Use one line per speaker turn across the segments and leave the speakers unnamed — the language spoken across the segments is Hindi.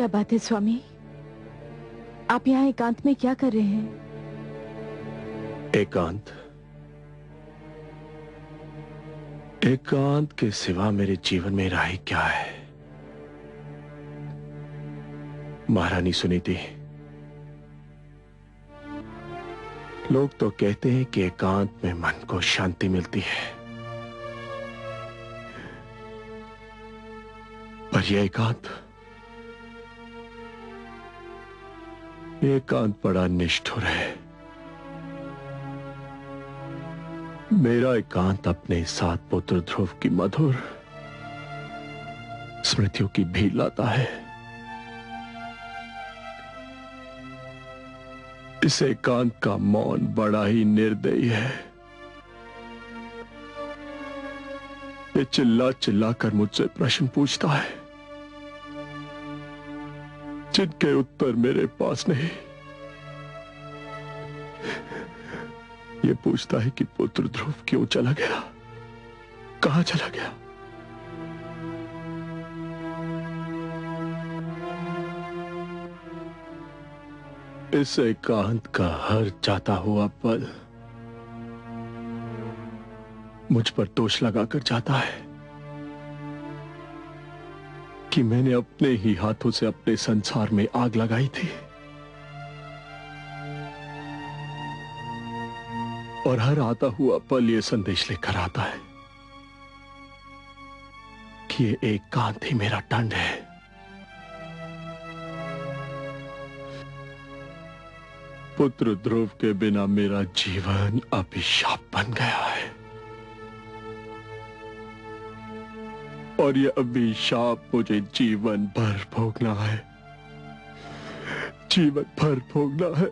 क्या बात है स्वामी, आप यहाँ एकांत में क्या कर रहे हैं?
एकांत? एकांत के सिवा मेरे जीवन में राह क्या है? महारानी सुनीति, लोग तो कहते हैं कि एकांत में मन को शांति मिलती है, पर यह एकांत बड़ा निष्ठुर है। मेरा एकांत अपने साथ पुत्र ध्रुव की मधुर स्मृतियों की भीड़ लाता है। इस एकांत का मौन बड़ा ही निर्दयी है। ये चिल्ला चिल्ला कर मुझसे प्रश्न पूछता है जिनके उत्तर मेरे पास नहीं। ये पूछता है कि पुत्र ध्रुव क्यों चला गया, कहां चला गया। इस एकांत का हर जाता हुआ पल मुझ पर दोष लगाकर जाता है कि मैंने अपने ही हाथों से अपने संसार में आग लगाई थी, और हर आता हुआ पल ये संदेश लेकर आता है कि ये एकांत ही मेरा दंड है। पुत्र ध्रुव के बिना मेरा जीवन अभिशाप बन गया है, और यह अभिशाप मुझे जीवन भर भोगना है, जीवन भर भोगना है।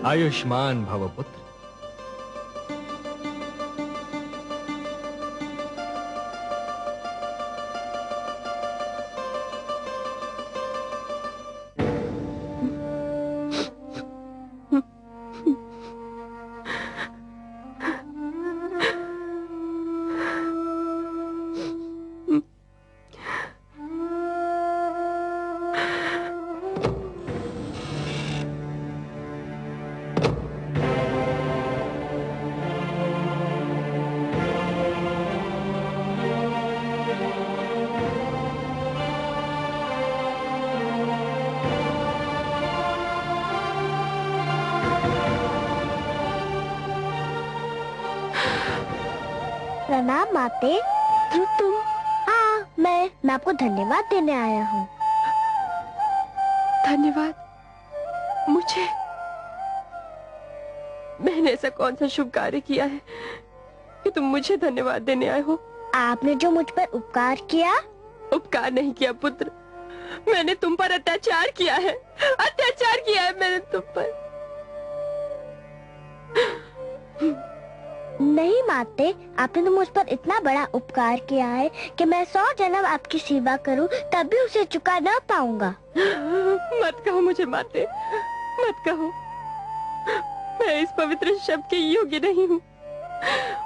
आयुष्मान भव पुत्र।
प्रणाम माते। तुम? हाँ, मैं आपको धन्यवाद देने आया हूँ।
धन्यवाद? मुझे? मैंने ऐसा कौन सा शुभ कार्य किया है कि तुम मुझे धन्यवाद देने आए हो?
आपने जो मुझ पर उपकार किया।
उपकार नहीं किया पुत्र, मैंने तुम पर अत्याचार किया है, अत्याचार किया है मैंने तुम पर।
नहीं माते, आपने तो मुझ पर इतना बड़ा उपकार किया है कि मैं 100 जन्म आपकी सेवा करूं तब भी उसे चुका ना पाऊंगा।
मत कहो मुझे माते, मत कहो, मैं इस पवित्र शब्द के योग्य नहीं हूँ।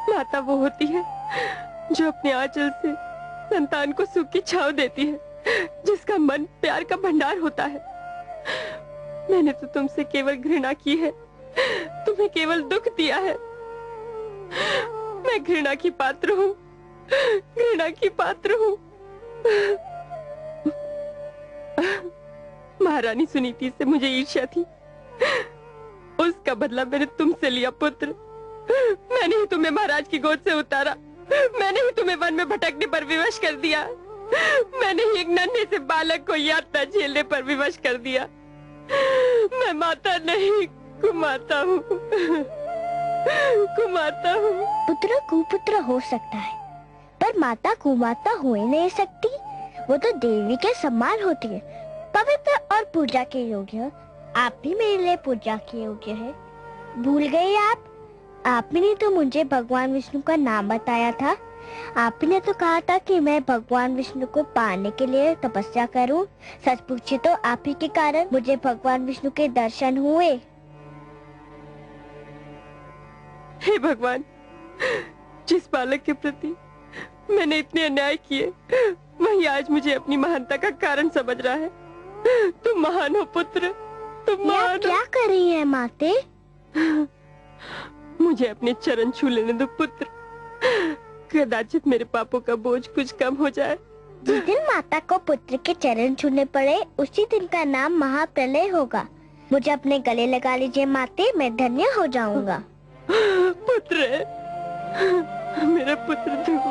माता वो होती है जो अपने आंचल से संतान को सुख की छांव देती है, जिसका मन प्यार का भंडार होता है। मैंने तो तुमसे केवल घृणा की है, तुम्हें केवल दुख दिया है। मैं घृणा की पात्र हूँ, घृणा की पात्र हूँ। महारानी सुनीति से मुझे ईर्ष्या थी, उसका बदला मैंने तुमसे लिया पुत्र। मैंने ही तुम्हें महाराज की गोद से उतारा, मैंने ही तुम्हें वन में भटकने पर विवश कर दिया। मैंने ही एक नन्हे से बालक को यातना झेलने पर विवश कर दिया। मैं माता नहीं, कुमाता हूँ, कुमाता हूँ।
पुत्र कुपुत्र हो सकता है, पर माता कुमाता हो ही नहीं सकती। वो तो देवी के समान होती है, पवित्र और पूजा के योग्य। आप भी मेरे लिए पूजा के योग्य है। भूल गए आप? आपने ने तो मुझे भगवान विष्णु का नाम बताया था। आपने तो कहा था कि मैं भगवान विष्णु को पाने के लिए तपस्या करूं। सच पूछे तो आप ही के कारण मुझे भगवान विष्णु के दर्शन हुए।
हे भगवान, जिस बालक के प्रति मैंने इतने अन्याय किए, वही आज मुझे अपनी महानता का कारण समझ रहा है। तुम महान हो पुत्र, तुम महान हो।
क्या कर रही है माते?
मुझे अपने चरण छू लेने दो पुत्र, कदाचित मेरे पापों का बोझ कुछ कम हो जाए।
जिस दिन माता को पुत्र के चरण छूने पड़े, उसी दिन का नाम महाप्रलय होगा। मुझे अपने गले लगा लीजिए माते, मैं धन्य हो जाऊंगा।
पुत्र, मेरा पुत्र ध्रुव,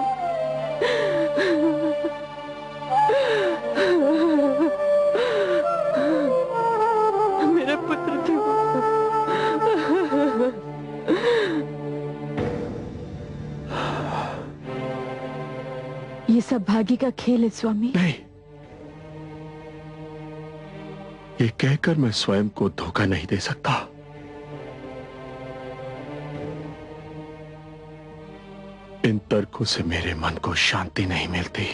मेरा पुत्र ध्रुव।
ये सब भाग्य का खेल है स्वामी।
नहीं, ये कहकर मैं स्वयं को धोखा नहीं दे सकता। इन तर्कों से मेरे मन को शांति नहीं मिलती।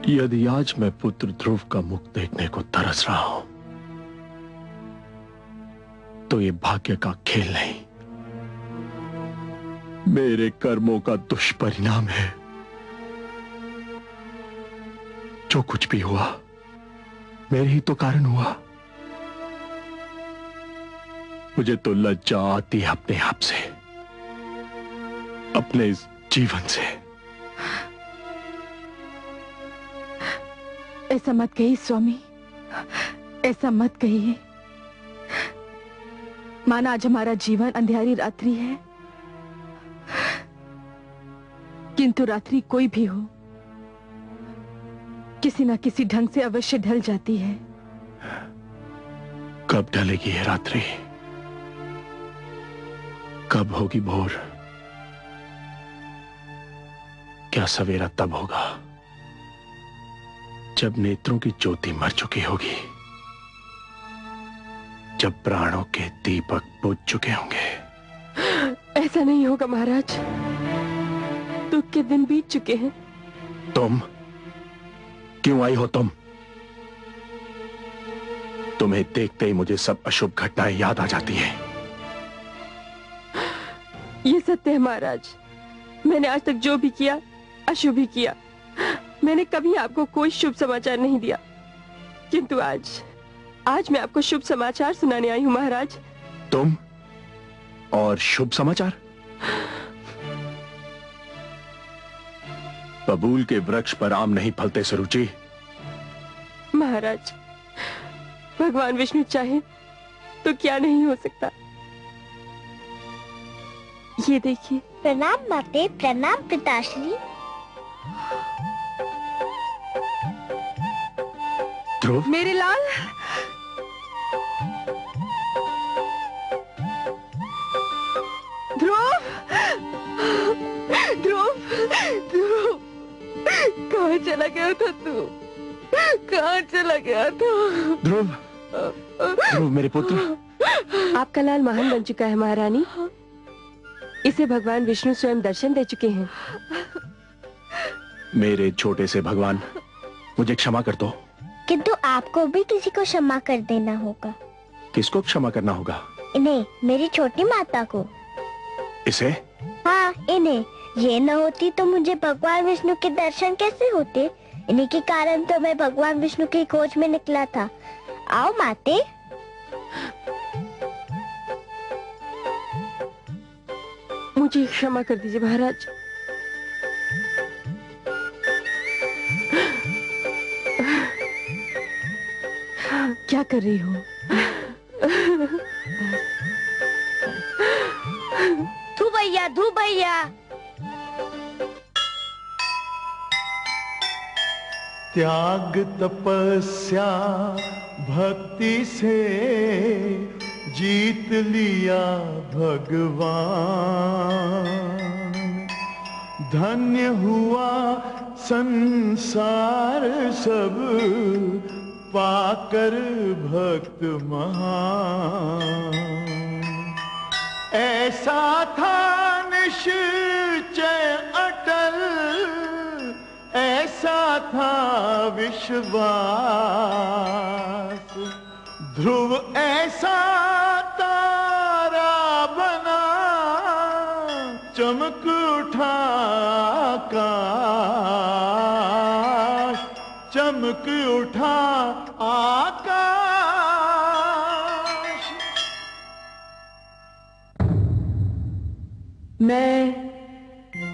यदि आज मैं पुत्र ध्रुव का मुख देखने को तरस रहा हूं, तो ये भाग्य का खेल नहीं, मेरे कर्मों का दुष्परिणाम है। जो कुछ भी हुआ मेरे ही तो कारण हुआ। मुझे तो लज्जा आती है अपने आप से, अपने इस जीवन से।
ऐसा मत कहिए स्वामी, ऐसा मत कहिए। माना आज हमारा जीवन अंधेरी रात्रि है, किंतु रात्रि कोई भी हो, किसी न किसी ढंग से अवश्य ढल जाती है।
कब ढलेगी ये रात्रि? कब होगी भोर? क्या सवेरा तब होगा जब नेत्रों की ज्योति मर चुकी होगी, जब प्राणों के दीपक बुझ चुके होंगे।
ऐसा नहीं होगा महाराज, दुख के दिन बीत चुके हैं।
तुम क्यों आई हो? तुम्हें देखते ही मुझे सब अशुभ घटनाएं याद आ जाती हैं।
ये सत्य है महाराज, मैंने आज तक जो भी किया अशुभ ही किया। मैंने कभी आपको कोई शुभ समाचार नहीं दिया, किंतु आज मैं आपको शुभ समाचार सुनाने आई हूँ महाराज।
तुम और शुभ समाचार? बबूल के वृक्ष पर आम नहीं फलते सुरुचि।
महाराज, भगवान विष्णु चाहे तो क्या नहीं हो सकता। ये देखिए।
प्रणाम माते, प्रणाम पिताश्री।
ध्रुव,
मेरे लाल, ध्रुव, ध्रुव, ध्रुव, कहाँ चला गया था तू? कहाँ चला गया था?
ध्रुव, ध्रुव मेरे पुत्र।
आपका लाल महान बन चुका है महारानी। इसे भगवान विष्णु स्वयं दर्शन दे चुके हैं।
मेरे छोटे से भगवान, मुझे क्षमा कर दो।
किंतु आपको भी किसी को क्षमा कर देना होगा।
किसको क्षमा करना होगा?
इन्हें, मेरी छोटी माता को।
इसे?
हाँ, इन्हें। ये न होती तो मुझे भगवान विष्णु के दर्शन कैसे होते? इन्हीं के कारण तो मैं भगवान विष्णु की खोज में निकला था। आओ माते।
मुझे क्षमा कर दीजिए महाराज।
क्या कर रही हो?
ध्रुव भैया, ध्रुव भैया।
त्याग तपस्या भक्ति से जीत लिया भगवान। धन्य हुआ संसार सब पाकर भक्त महान। ऐसा था निश्चय अटल, ऐसा था विश्वास। ध्रुव ऐसा तारा बना, चमक उठा आकाश, चमक उठा आकाश।
मैं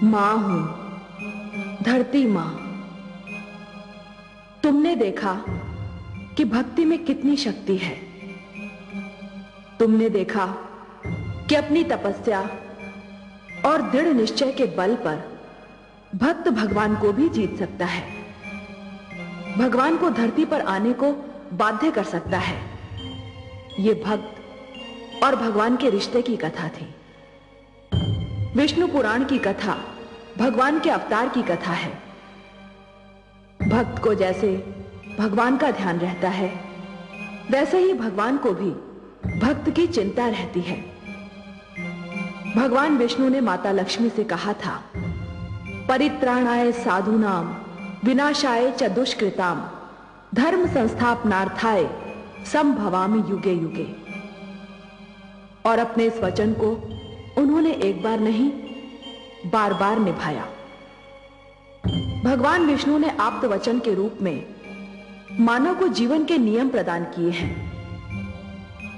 माँ हूं, धरती माँ। तुमने देखा कि भक्ति में कितनी शक्ति है। तुमने देखा कि अपनी तपस्या और दृढ़ निश्चय के बल पर भक्त भगवान को भी जीत सकता है, भगवान को धरती पर आने को बाध्य कर सकता है। यह भक्त और भगवान के रिश्ते की कथा थी। विष्णु पुराण की कथा भगवान के अवतार की कथा है। भक्त को जैसे भगवान का ध्यान रहता है, वैसे ही भगवान को भी भक्त की चिंता रहती है। भगवान विष्णु ने माता लक्ष्मी से कहा था, परित्राणाय साधूनाम विनाशाय च दुष्कृताम धर्म संस्थापनार्थाय संभवामि युगे युगे। और अपने इस वचन को उन्होंने एक बार नहीं, बार बार निभाया। भगवान विष्णु ने आप्त वचन के रूप में मानव को जीवन के नियम प्रदान किए हैं।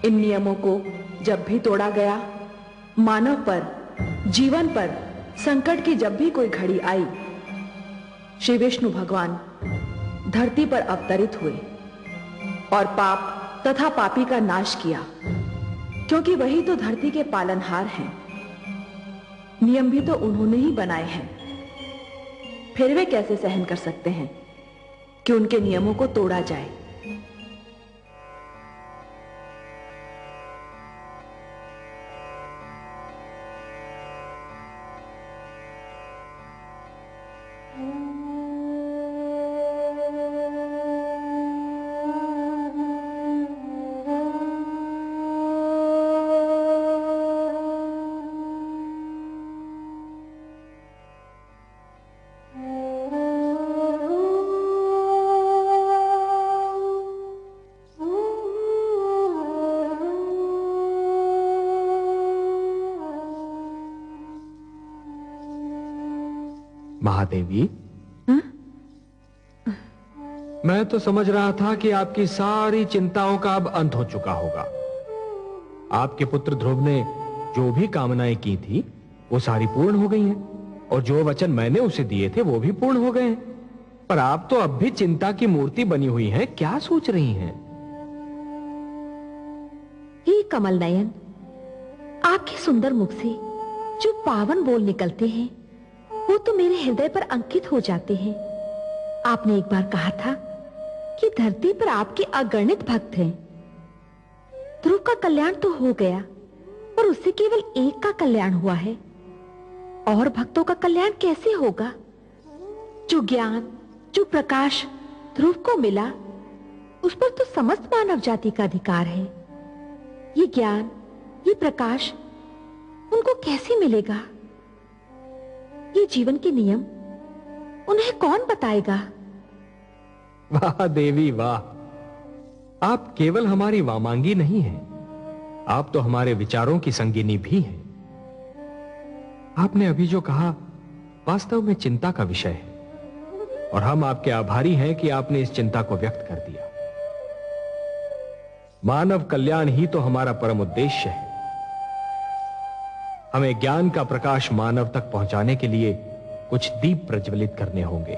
इन नियमों को जब भी तोड़ा गया, मानव पर, जीवन पर संकट की जब भी कोई घड़ी आई, श्री विष्णु भगवान धरती पर अवतरित हुए और पाप तथा पापी का नाश किया, क्योंकि वही तो धरती के पालनहार हैं। नियम भी तो उन्होंने ही बनाए हैं, फिर वे कैसे सहन कर सकते हैं कि उनके नियमों को तोड़ा जाए।
महादेवी, मैं तो समझ रहा था कि आपकी सारी चिंताओं का अब अंत हो चुका होगा। आपके पुत्र ध्रुव ने जो भी कामनाएं की थी वो सारी पूर्ण हो गई हैं, और जो वचन मैंने उसे दिए थे वो भी पूर्ण हो गए हैं। पर आप तो अब भी चिंता की मूर्ति बनी हुई हैं। क्या सोच रही हैं?
हे कमल नयन, आपके सुंदर मुख से जो पावन बोल निकलते हैं वो तो मेरे हृदय पर अंकित हो जाते हैं। आपने एक बार कहा था कि धरती पर आपके अगणित भक्त हैं। ध्रुव का कल्याण तो हो गया, पर उससे केवल एक का कल्याण हुआ है, और भक्तों का कल्याण कैसे होगा? जो ज्ञान, जो प्रकाश ध्रुव को मिला, उस पर तो समस्त मानव जाति का अधिकार है। ये ज्ञान, ये प्रकाश उनको कैसे मिलेगा? ये जीवन के नियम उन्हें कौन बताएगा?
वाह देवी वाह, आप केवल हमारी वामांगी नहीं हैं, आप तो हमारे विचारों की संगिनी भी हैं। आपने अभी जो कहा वास्तव में चिंता का विषय है, और हम आपके आभारी हैं कि आपने इस चिंता को व्यक्त कर दिया। मानव कल्याण ही तो हमारा परम उद्देश्य है। हमें ज्ञान का प्रकाश मानव तक पहुंचाने के लिए कुछ दीप प्रज्वलित करने होंगे।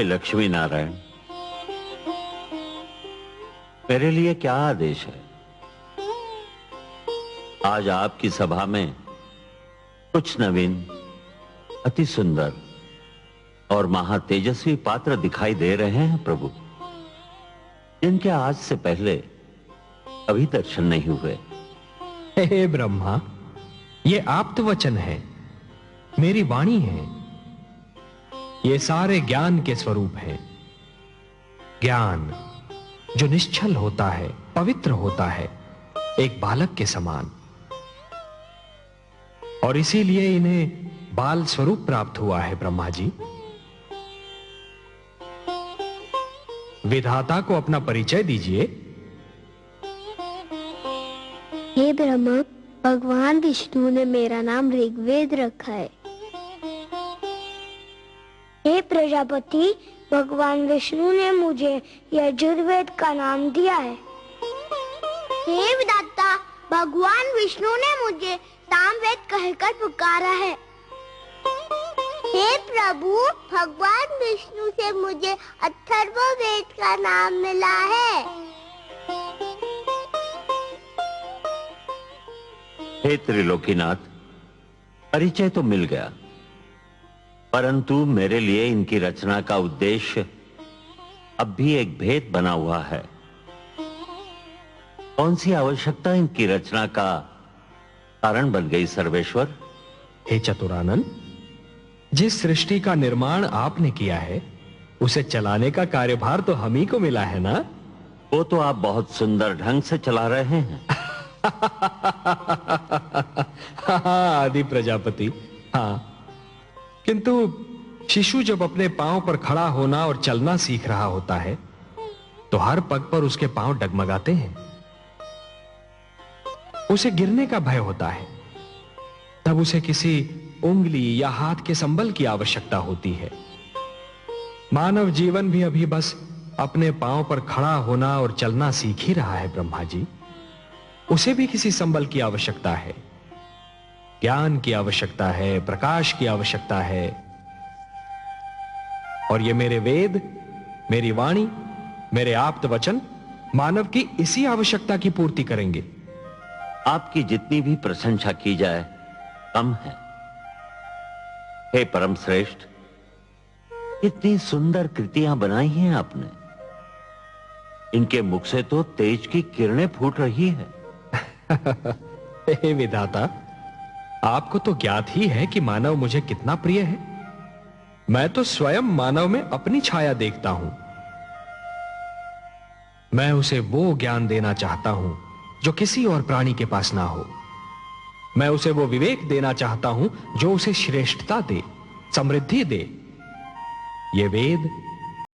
हे लक्ष्मी नारायण, मेरे लिए क्या आदेश है? आज आपकी सभा में कुछ नवीन, अति सुंदर और महातेजस्वी पात्र दिखाई दे रहे हैं प्रभु, जिनके आज से पहले अभी दर्शन नहीं हुए।
हे ब्रह्मा, ये आप्त वचन है, मेरी वाणी है। ये सारे ज्ञान के स्वरूप हैं। ज्ञान जो निश्चल होता है, पवित्र होता है, एक बालक के समान, और इसीलिए इन्हें बाल स्वरूप प्राप्त हुआ है। ब्रह्मा जी, विधाता को अपना परिचय दीजिए।
हे ब्रह्मा, भगवान विष्णु ने मेरा नाम ऋग्वेद रखा है। हे प्रजापति, भगवान विष्णु ने मुझे यजुर्वेद का नाम दिया है। हे विधाता, भगवान विष्णु ने मुझे सामवेद कहकर पुकारा है। हे प्रभु, भगवान विष्णु से मुझे अथर्ववेद का नाम मिला है।
हे त्रिलोकीनाथ, परिचय तो मिल गया, परंतु मेरे लिए इनकी रचना का उद्देश्य अब भी एक भेद बना हुआ है। कौन सी आवश्यकता इनकी रचना का कारण बन गई सर्वेश्वर?
हे चतुरानन, जिस सृष्टि का निर्माण आपने किया है, उसे चलाने का कार्यभार तो हम ही को मिला है ना?
वो तो आप बहुत सुंदर ढंग से चला रहे हैं।
आदि प्रजापति, हाँ, किंतु शिशु जब अपने पांव पर खड़ा होना और चलना सीख रहा होता है, तो हर पग पर उसके पांव डगमगाते हैं। उसे गिरने का भय होता है, तब उसे किसी उंगली या हाथ के संबल की आवश्यकता होती है। मानव जीवन भी अभी बस अपने पांव पर खड़ा होना और चलना सीख ही रहा है। ब्रह्मा जी, उसे भी किसी संबल की आवश्यकता है, ज्ञान की आवश्यकता है, प्रकाश की आवश्यकता है। और ये मेरे वेद, मेरी वाणी, मेरे आप्त वचन मानव की इसी आवश्यकता की पूर्ति करेंगे।
आपकी जितनी भी प्रशंसा की जाए कम है। हे परम श्रेष्ठ, इतनी सुंदर कृतियां बनाई हैं आपने, इनके मुख से तो तेज की किरणें फूट रही है।
हे विधाता, आपको तो ज्ञात ही है कि मानव मुझे कितना प्रिय है। मैं तो स्वयं मानव में अपनी छाया देखता हूं। मैं उसे वो ज्ञान देना चाहता हूं जो किसी और प्राणी के पास ना हो। मैं उसे वो विवेक देना चाहता हूं जो उसे श्रेष्ठता दे, समृद्धि दे। ये वेद,